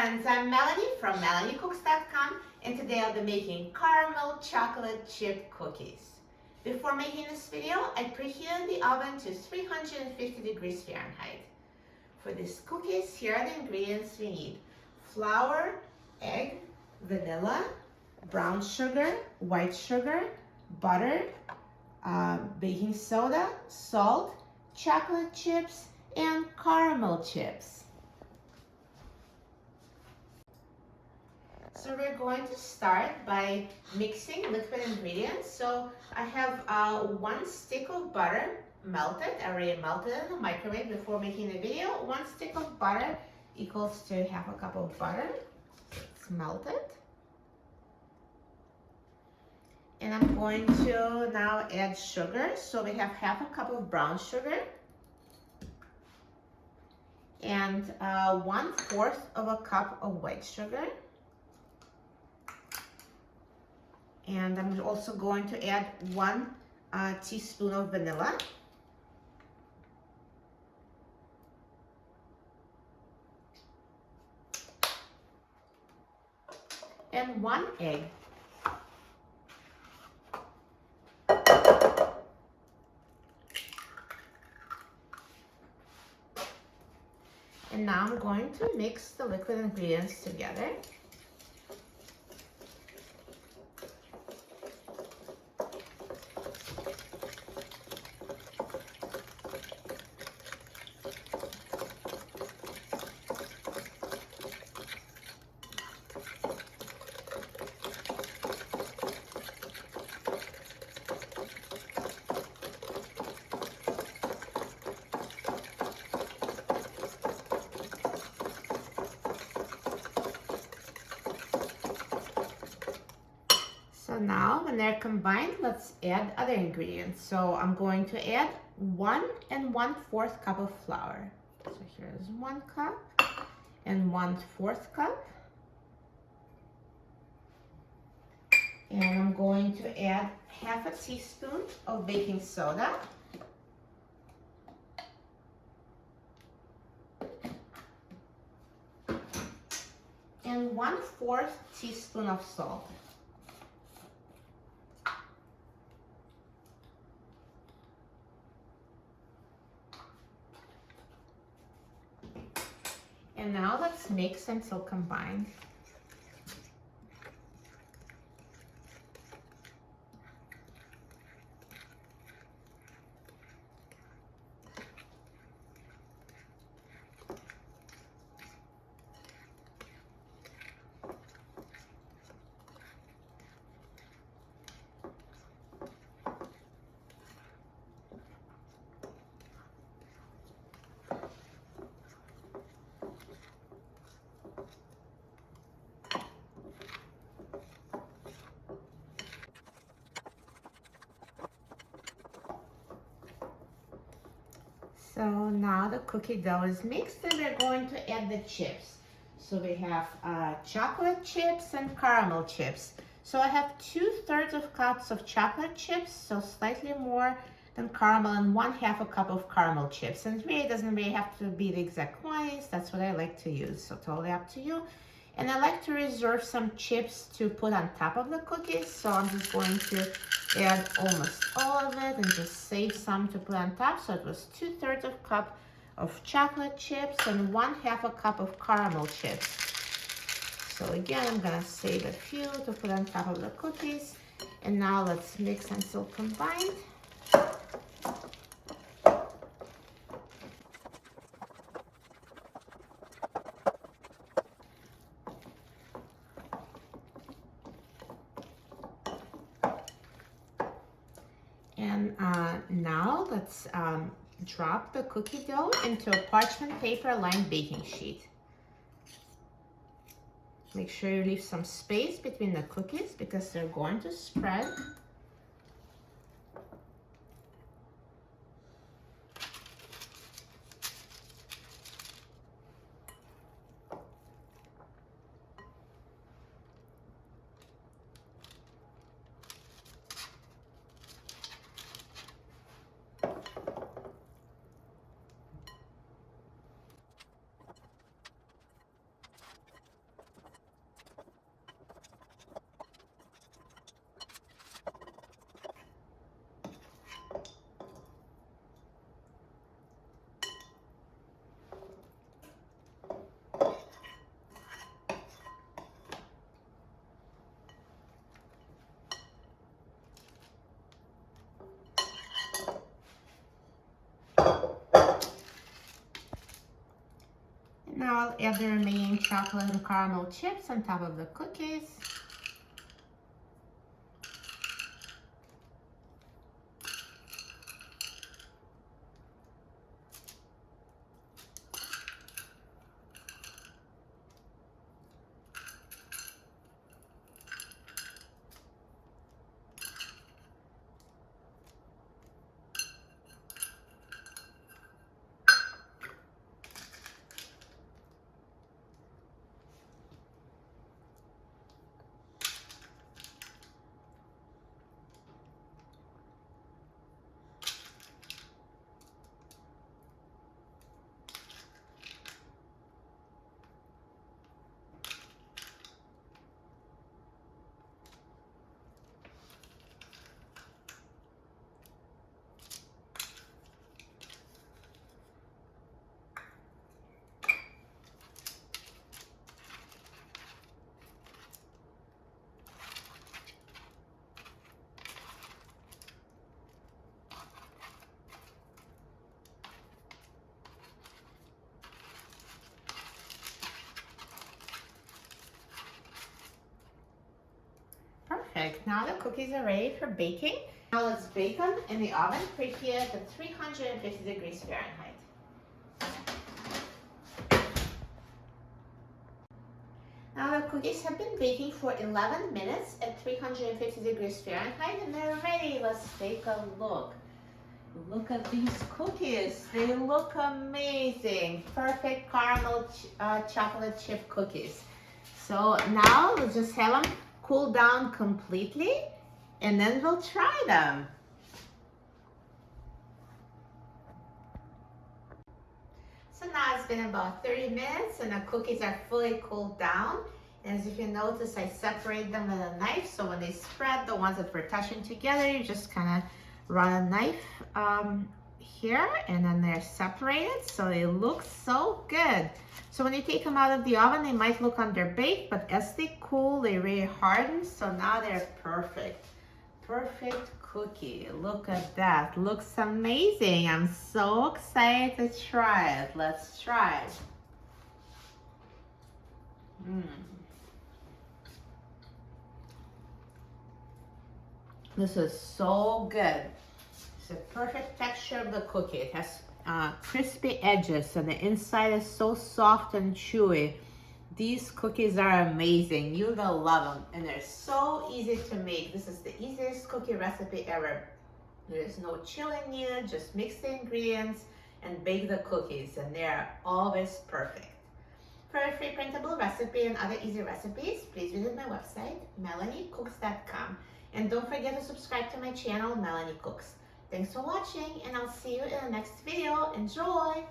friends, I'm Melanie from MelanieCooks.com, and today I'll be making caramel chocolate chip cookies. Before making this video, I preheated the oven to 350 degrees Fahrenheit. For these cookies, here are the ingredients we need: flour, egg, vanilla, brown sugar, white sugar, butter, baking soda, salt, chocolate chips, and caramel chips. So we're going to start by mixing liquid ingredients. So I have 1 stick of butter melted. I already melted it in the microwave before making the video. 1 stick of butter equals to half a cup of butter. It's melted. And I'm going to now add sugar. So we have half a cup of brown sugar and 1/4 of a cup of white sugar. And I'm also going to add 1 teaspoon of vanilla. And 1 egg. And now I'm going to mix the liquid ingredients together. So now when they're combined, let's add other ingredients. So I'm going to add 1 1/4 cup of flour. So here's 1 cup and 1/4 cup. And I'm going to add half a teaspoon of baking soda. And 1/4 teaspoon of salt. And now let's mix until combined. So now the cookie dough is mixed and we're going to add the chips. So we have chocolate chips and caramel chips. So I have 2/3 of cups of chocolate chips, so slightly more than caramel, and 1/2 a cup of caramel chips. And it really doesn't really have to be the exact quantities. That's what I like to use, so totally up to you. And I like to reserve some chips to put on top of the cookies. So I'm just going to add almost all of it and just save some to put on top. So it was 2/3 of cup of chocolate chips and 1/2 a cup of caramel chips. So again, I'm gonna save a few to put on top of the cookies. And now let's mix until combined. And now let's drop the cookie dough into a parchment paper lined baking sheet. Make sure you leave some space between the cookies because they're going to spread. I'll add the remaining chocolate and caramel chips on top of the cookies. Perfect. Now the cookies are ready for baking. Now let's bake them in the oven preheated at 350 degrees Fahrenheit. Now the cookies have been baking for 11 minutes at 350 degrees Fahrenheit and they're ready. Let's take a look. Look at these cookies. They look amazing. Perfect caramel chocolate chip cookies. So now let's just have them cool down completely and then we'll try them. So now it's been about 30 minutes and the cookies are fully cooled down. And as if you notice, I separate them with a knife. So when they spread, the ones that we're touching together, you just kind of run a knife here and then they're separated. So they look so good. So when you take them out of the oven, they might look underbaked, but as they cool, they really harden. So now they're perfect. Perfect cookie. Look at that. Looks amazing. I'm so excited to try it. Let's try it. This is so good. It's a perfect texture of the cookie. It has crispy edges and the inside is so soft and chewy. These cookies are amazing. You're gonna love them and they're so easy to make. This is the easiest cookie recipe ever. There is no chilling needed, just mix the ingredients and bake the cookies and they're always perfect. For a free printable recipe and other easy recipes, please visit my website, melaniecooks.com. And don't forget to subscribe to my channel, Melanie Cooks. Thanks for watching and I'll see you in the next video. Enjoy!